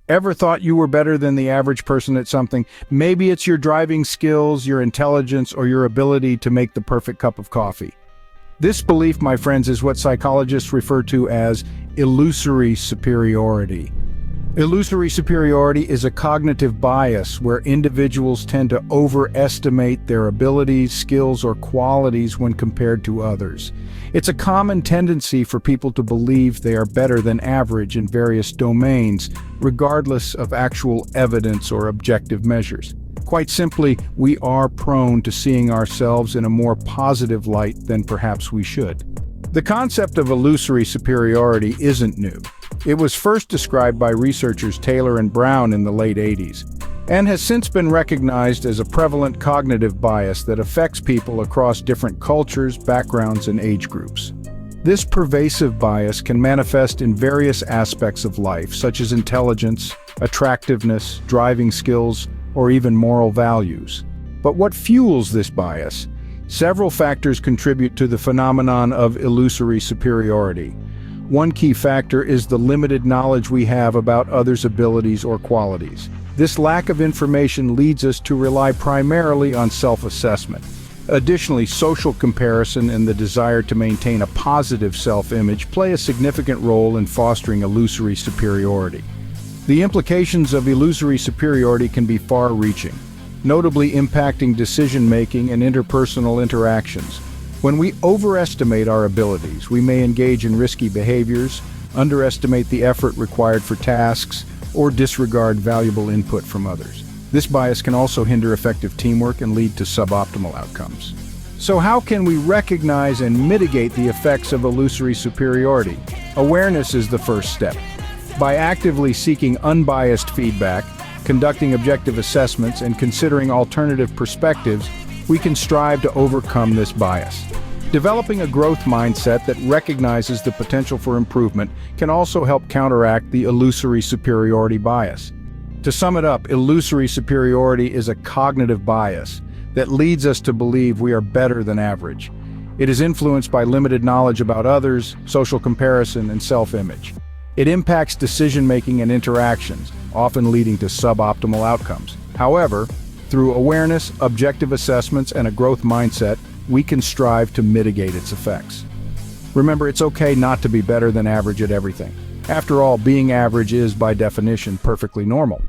Ever thought you were better than the average person at something? Maybe it's your driving skills, your intelligence, or your ability to make the perfect cup of coffee. This belief, my friends, is what psychologists refer to as illusory superiority. Illusory superiority is a cognitive bias where individuals tend to overestimate their abilities, skills, or qualities when compared to others. It's a common tendency for people to believe they are better than average in various domains, regardless of actual evidence or objective measures. Quite simply, we are prone to seeing ourselves in a more positive light than perhaps we should. The concept of illusory superiority isn't new. It was first described by researchers Taylor and Brown in the late 80s, and has since been recognized as a prevalent cognitive bias that affects people across different cultures, backgrounds, and age groups. This pervasive bias can manifest in various aspects of life, such as intelligence, attractiveness, driving skills, or even moral values. But what fuels this bias? Several factors contribute to the phenomenon of illusory superiority. One key factor is the limited knowledge we have about others' abilities or qualities. This lack of information leads us to rely primarily on self-assessment. Additionally, social comparison and the desire to maintain a positive self-image play a significant role in fostering illusory superiority. The implications of illusory superiority can be far-reaching, notably impacting decision-making and interpersonal interactions. When we overestimate our abilities, we may engage in risky behaviors, underestimate the effort required for tasks, or disregard valuable input from others. This bias can also hinder effective teamwork and lead to suboptimal outcomes. So how can we recognize and mitigate the effects of illusory superiority? Awareness is the first step. By actively seeking unbiased feedback, conducting objective assessments, and considering alternative perspectives, we can strive to overcome this bias. Developing a growth mindset that recognizes the potential for improvement can also help counteract the illusory superiority bias. To sum it up, illusory superiority is a cognitive bias that leads us to believe we are better than average. It is influenced by limited knowledge about others, social comparison, and self-image. It impacts decision-making and interactions, often leading to suboptimal outcomes. However, through awareness, objective assessments, and a growth mindset, we can strive to mitigate its effects. Remember, it's okay not to be better than average at everything. After all, being average is, by definition, perfectly normal.